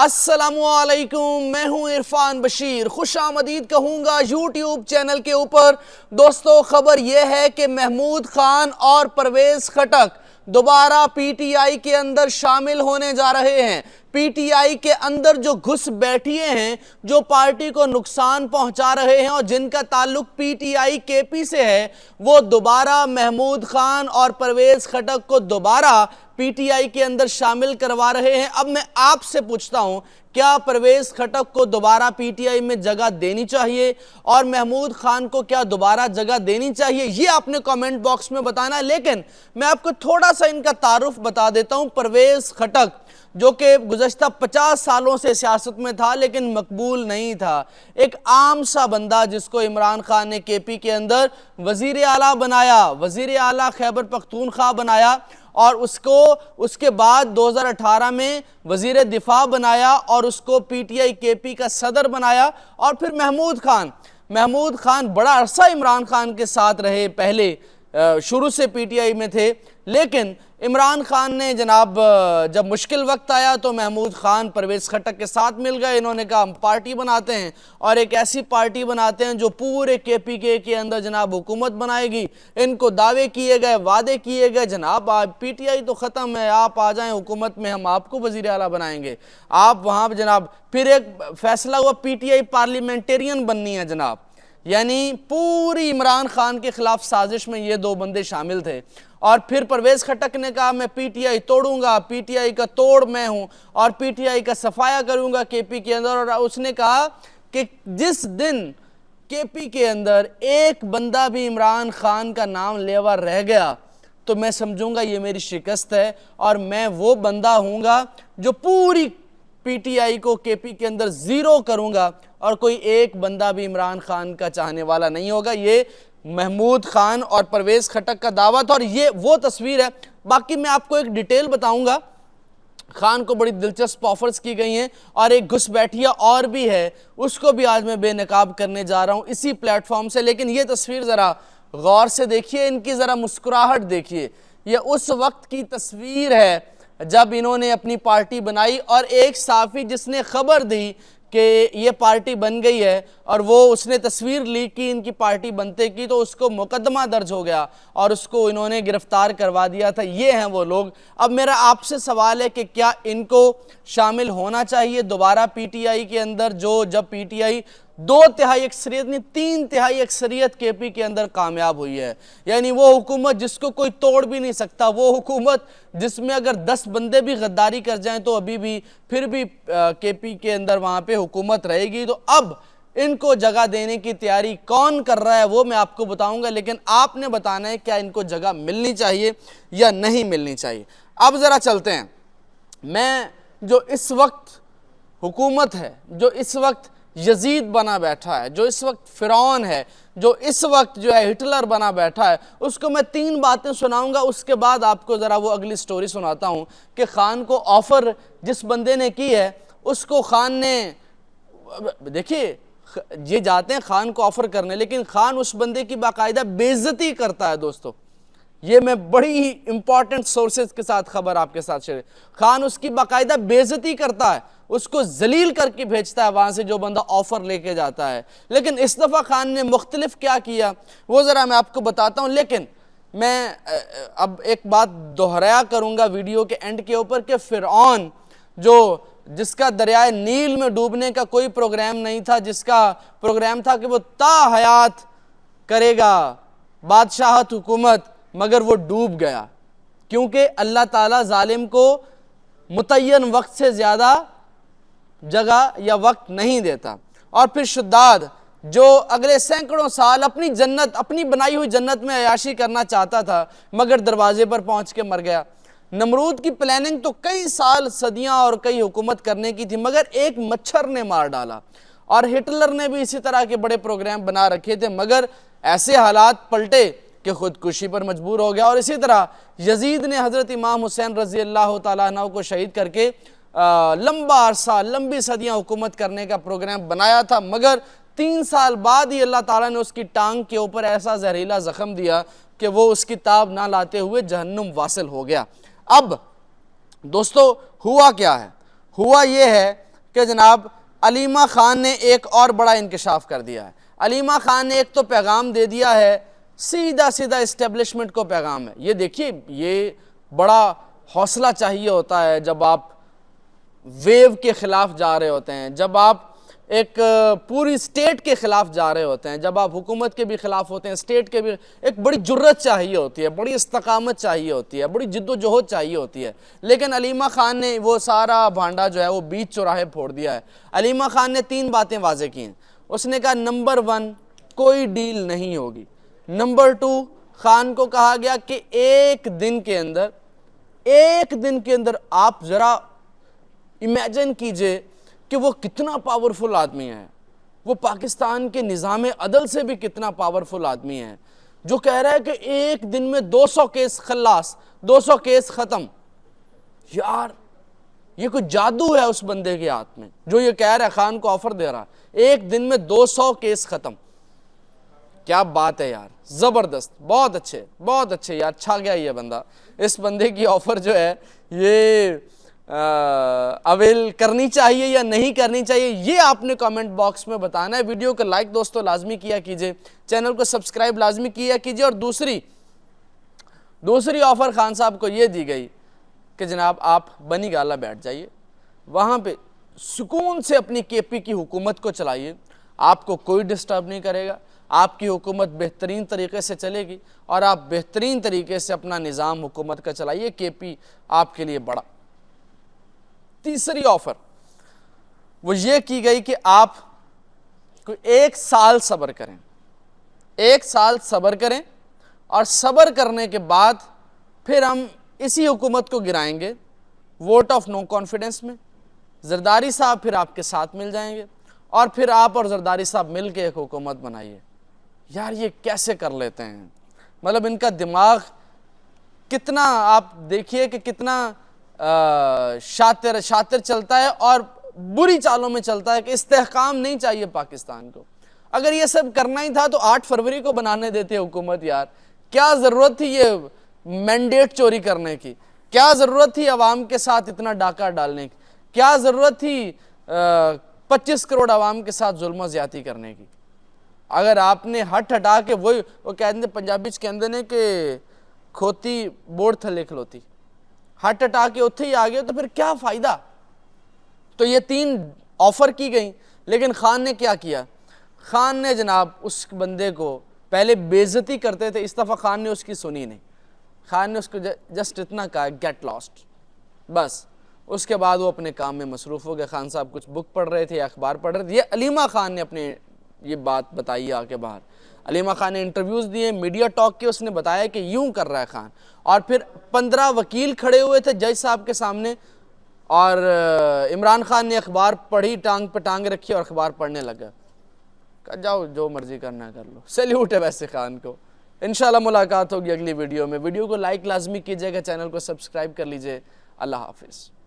अस्सलामुअलैकुम, मैं हूं इरफान बशीर। खुशामदीद कहूंगा यूट्यूब चैनल के ऊपर। दोस्तों, खबर यह है कि महमूद खान और परवेज खटक दोबारा पीटीआई के अंदर शामिल होने जा रहे हैं। पीटीआई के अंदर जो घुस बैठिए हैं, जो पार्टी को नुकसान पहुंचा रहे हैं और जिनका ताल्लुक पीटीआई केपी से है, वो दोबारा महमूद खान और परवेज खटक को दोबारा पीटीआई के अंदर शामिल करवा रहे हैं। अब मैं आपसे पूछता हूं, क्या परवेज खटक को दोबारा पीटीआई में जगह देनी चाहिए और महमूद खान को क्या दोबारा जगह देनी चाहिए? ये आपने कमेंट बॉक्स में बताना है। लेकिन मैं आपको थोड़ा सा इनका तारुफ बता देता हूं। परवेज खटक जो कि गुज़श्ता 50 सालों से सियासत में था लेकिन मकबूल नहीं था, एक आम सा बंदा जिसको इमरान खान ने केपी के अंदर वजीर आला बनाया, वजीर आला खैबर पख्तूनख्वा बनाया और उसको उसके बाद 2018 में वजीर दिफा बनाया और उसको पीटीआई केपी का सदर बनाया। और फिर महमूद खान बड़ा अरसा इमरान खान के साथ रहे, पहले शुरू से पीटीआई में थे। लेकिन इमरान खान ने जनाब जब मुश्किल वक्त आया तो महमूद खान परवेज खटक के साथ मिल गए। इन्होंने कहा हम पार्टी बनाते हैं और एक ऐसी पार्टी बनाते हैं जो पूरे केपी के अंदर जनाब हुकूमत बनाएगी। इनको दावे किए गए, वादे किए गए, जनाब पीटीआई तो ख़त्म है, आप आ जाएं हुकूमत में, हम आपको वज़ीर आला बनाएंगे। आप वहाँ जनाब फिर एक फैसला हुआ पीटीआई पार्लियामेंटेरियन बननी है जनाब, यानी पूरी इमरान खान के खिलाफ साजिश में ये दो बंदे शामिल थे। और फिर परवेज खटक ने कहा मैं पीटीआई तोड़ूंगा, पीटीआई का तोड़ मैं हूं और पीटीआई का सफाया करूंगा केपी के अंदर। और उसने कहा कि जिस दिन केपी के अंदर एक बंदा भी इमरान खान का नाम लेवा रह गया तो मैं समझूंगा ये मेरी शिकस्त है और मैं वो बंदा हूंगा जो पूरी पीटीआई को केपी के अंदर जीरो करूंगा और कोई एक बंदा भी इमरान खान का चाहने वाला नहीं होगा। ये महमूद खान और परवेज खटक का दावा था और ये वो तस्वीर है। बाकी मैं आपको एक डिटेल बताऊंगा। खान को बड़ी दिलचस्प ऑफर्स की गई हैं और एक घुसपैठिया और भी है, उसको भी आज मैं बेनकाब करने जा रहा हूं इसी प्लेटफॉर्म से। लेकिन ये तस्वीर ज़रा गौर से देखिए, इनकी ज़रा मुस्कुराहट देखिए। ये उस वक्त की तस्वीर है जब इन्होंने अपनी पार्टी बनाई और एक साफ़ी जिसने खबर दी कि ये पार्टी बन गई है और वो उसने तस्वीर ली कि इनकी पार्टी बनते की, तो उसको मुकदमा दर्ज हो गया और उसको इन्होंने गिरफ्तार करवा दिया था। ये हैं वो लोग। अब मेरा आपसे सवाल है कि क्या इनको शामिल होना चाहिए दोबारा पीटीआई के अंदर, जो जब पीटीआई 2/3 अक्सरियत नहीं 3/3 अक्सरियत केपी के अंदर कामयाब हुई है, यानी वो हुकूमत जिसको कोई तोड़ भी नहीं सकता, वो हुकूमत जिसमें अगर 10 बंदे भी गद्दारी कर जाएं तो अभी भी फिर भी केपी के अंदर वहाँ पे हुकूमत रहेगी। तो अब इनको जगह देने की तैयारी कौन कर रहा है वो मैं आपको बताऊंगा, लेकिन आपने बताना है क्या इनको जगह मिलनी चाहिए या नहीं मिलनी चाहिए। अब ज़रा चलते हैं। मैं जो इस वक्त हुकूमत है, जो इस वक्त यजीद बना बैठा है, जो इस वक्त फिरौन है, जो इस वक्त जो है हिटलर बना बैठा है, उसको मैं 3 बातें सुनाऊंगा। उसके बाद आपको ज़रा वो अगली स्टोरी सुनाता हूँ कि खान को ऑफ़र जिस बंदे ने की है उसको खान ने, देखिए ये जाते हैं खान को ऑफ़र करने, लेकिन खान उस बंदे की बाकायदा बेइज्जती करता है। दोस्तों, ये मैं बड़ी ही इंपॉर्टेंट सोर्सेज के साथ खबर आपके साथ शेयर। खान उसकी बाकायदा बेइज्जती करता है, उसको जलील करके भेजता है वहां से जो बंदा ऑफर लेके जाता है। लेकिन इस दफ़ा खान ने मुख्तलिफ क्या किया वो ज़रा मैं आपको बताता हूँ। लेकिन मैं अब एक बात दोहराया करूँगा वीडियो के एंड के ऊपर कि फिरौन जो जिसका दरियाए नील में डूबने का कोई प्रोग्राम नहीं था, जिसका प्रोग्राम था कि वो ताहयात करेगा बादशाहत हुकूमत, मगर वो डूब गया क्योंकि अल्लाह ताला जालिम को मुतय्यन वक्त से ज़्यादा जगह या वक्त नहीं देता। और फिर शुद्दाद जो अगले सैकड़ों साल अपनी जन्नत, अपनी बनाई हुई जन्नत में अयाशी करना चाहता था मगर दरवाजे पर पहुंच के मर गया। नमरूद की प्लानिंग तो कई साल, सदियां और कई हुकूमत करने की थी मगर एक मच्छर ने मार डाला। और हिटलर ने भी इसी तरह के बड़े प्रोग्राम बना रखे थे मगर ऐसे हालात पलटे कि खुदकुशी पर मजबूर हो गया। और इसी तरह यजीद ने हज़रत इमाम हुसैन रज़ी अल्लाह तआला अन्हु को शहीद करके लंबा अरसा, लंबी सदियां हुकूमत करने का प्रोग्राम बनाया था मगर 3 साल बाद ही अल्लाह ताला ने उसकी टांग के ऊपर ऐसा जहरीला ज़ख्म दिया कि वो उसकी ताब ना लाते हुए जहन्नुम वासिल हो गया। अब दोस्तों हुआ क्या है? हुआ ये है कि जनाब अलीमा खान ने एक और बड़ा इंकशाफ कर दिया है। अलीमा खान ने एक तो पैगाम दे दिया है, सीधा सीधा इस्टेब्लिशमेंट को पैगाम है। ये देखिए, ये बड़ा हौसला चाहिए होता है जब आप वेव के ख़िलाफ़ जा रहे होते हैं, जब आप एक पूरी स्टेट के ख़िलाफ़ जा रहे होते हैं, जब आप हुकूमत के भी ख़िलाफ़ होते हैं, स्टेट के भी। एक बड़ी जुर्रत चाहिए होती है, बड़ी इस्तकामत चाहिए होती है, बड़ी जिद्दोजहद चाहिए होती है। लेकिन अलीमा खान ने वो सारा भांडा जो है वो बीच चौराहे फोड़ दिया है। अलीमा खान ने 3 बातें वाज़ेह की हैं। उसने कहा नंबर 1 कोई डील नहीं होगी। नंबर 2 खान को कहा गया कि एक दिन के अंदर आप ज़रा इमेजिन कीजिए कि वो कितना पावरफुल आदमी है, वो पाकिस्तान के निज़ाम अदल से भी कितना पावरफुल आदमी है, जो कह रहा है कि एक दिन में 200 केस खल्लास, 200 केस ख़त्म। यार ये कोई जादू है उस बंदे के हाथ में, जो ये कह रहा है, खान को ऑफर दे रहा है एक दिन में 200 केस ख़त्म। क्या बात है यार, ज़बरदस्त, बहुत अच्छे यार, छा गया ये बंदा। इस बंदे की ऑफ़र जो है ये अवेल करनी चाहिए या नहीं करनी चाहिए, ये आपने कमेंट बॉक्स में बताना है। वीडियो को लाइक दोस्तों लाजमी किया कीजिए, चैनल को सब्सक्राइब लाजमी किया कीजिए। और दूसरी ऑफ़र खान साहब को ये दी गई कि जनाब आप बनी गाला बैठ जाइए, वहाँ पे सुकून से अपनी केपी की हुकूमत को चलाइए, आपको कोई डिस्टर्ब नहीं करेगा, आपकी हुकूमत बेहतरीन तरीके से चलेगी और आप बेहतरीन तरीके से अपना निज़ाम हुकूमत का चलाइए। केपी आपके लिए बड़ा। तीसरी ऑफ़र वो ये की गई कि आप कोई 1 साल सब्र करें, 1 साल सब्र करें और सब्र करने के बाद फिर हम इसी हुकूमत को गिराएंगे वोट ऑफ नो कॉन्फिडेंस में। जरदारी साहब फिर आपके साथ मिल जाएंगे और फिर आप और जरदारी साहब मिल के एक हुकूमत बनाइए। यार ये कैसे कर लेते हैं, मतलब इनका दिमाग कितना, आप देखिए कि कितना शातिर चलता है और बुरी चालों में चलता है कि इस्तेहकाम नहीं चाहिए पाकिस्तान को। अगर ये सब करना ही था तो 8 फरवरी को बनाने देते हुकूमत। यार क्या ज़रूरत थी ये मैंडेट चोरी करने की, क्या ज़रूरत थी अवाम के साथ इतना डाका डालने की, क्या ज़रूरत थी 25 करोड़ अवाम के साथ जुल्म ज़्यादती करने की। अगर आपने हटा के वो कहते पंजाबी च कहते ने कि खोती बोर्ड थले खलोती, हटा के उत्थे ही आ गए तो फिर क्या फ़ायदा। तो ये 3 ऑफ़र की गई, लेकिन खान ने क्या किया, खान ने जनाब उस बंदे को पहले बेइज्जती करते थे, इस दफ़ा खान ने उसकी सुनी नहीं। खान ने उसको जस्ट इतना कहा गेट लॉस्ट, बस। उसके बाद वो अपने काम में मसरूफ़ हो गए। खान साहब कुछ बुक पढ़ रहे थे या अखबार पढ़ रहे थे। ये अलीमा खान ने अपने ये बात बताई आके बाहर। अलीमा खान ने इंटरव्यूज़ दिए, मीडिया टॉक के, उसने बताया कि यूं कर रहा है खान। और फिर 15 वकील खड़े हुए थे जज साहब के सामने और इमरान खान ने अखबार पढ़ी, टांग पे टांग रखी और अखबार पढ़ने लगा। कहा जाओ जो मर्जी करना कर लो। सैल्यूट है वैसे खान को। इंशाल्लाह मुलाकात होगी अगली वीडियो में। वीडियो को लाइक लाजमी कीजिएगा, चैनल को सब्सक्राइब कर लीजिए। अल्लाह हाफिज़।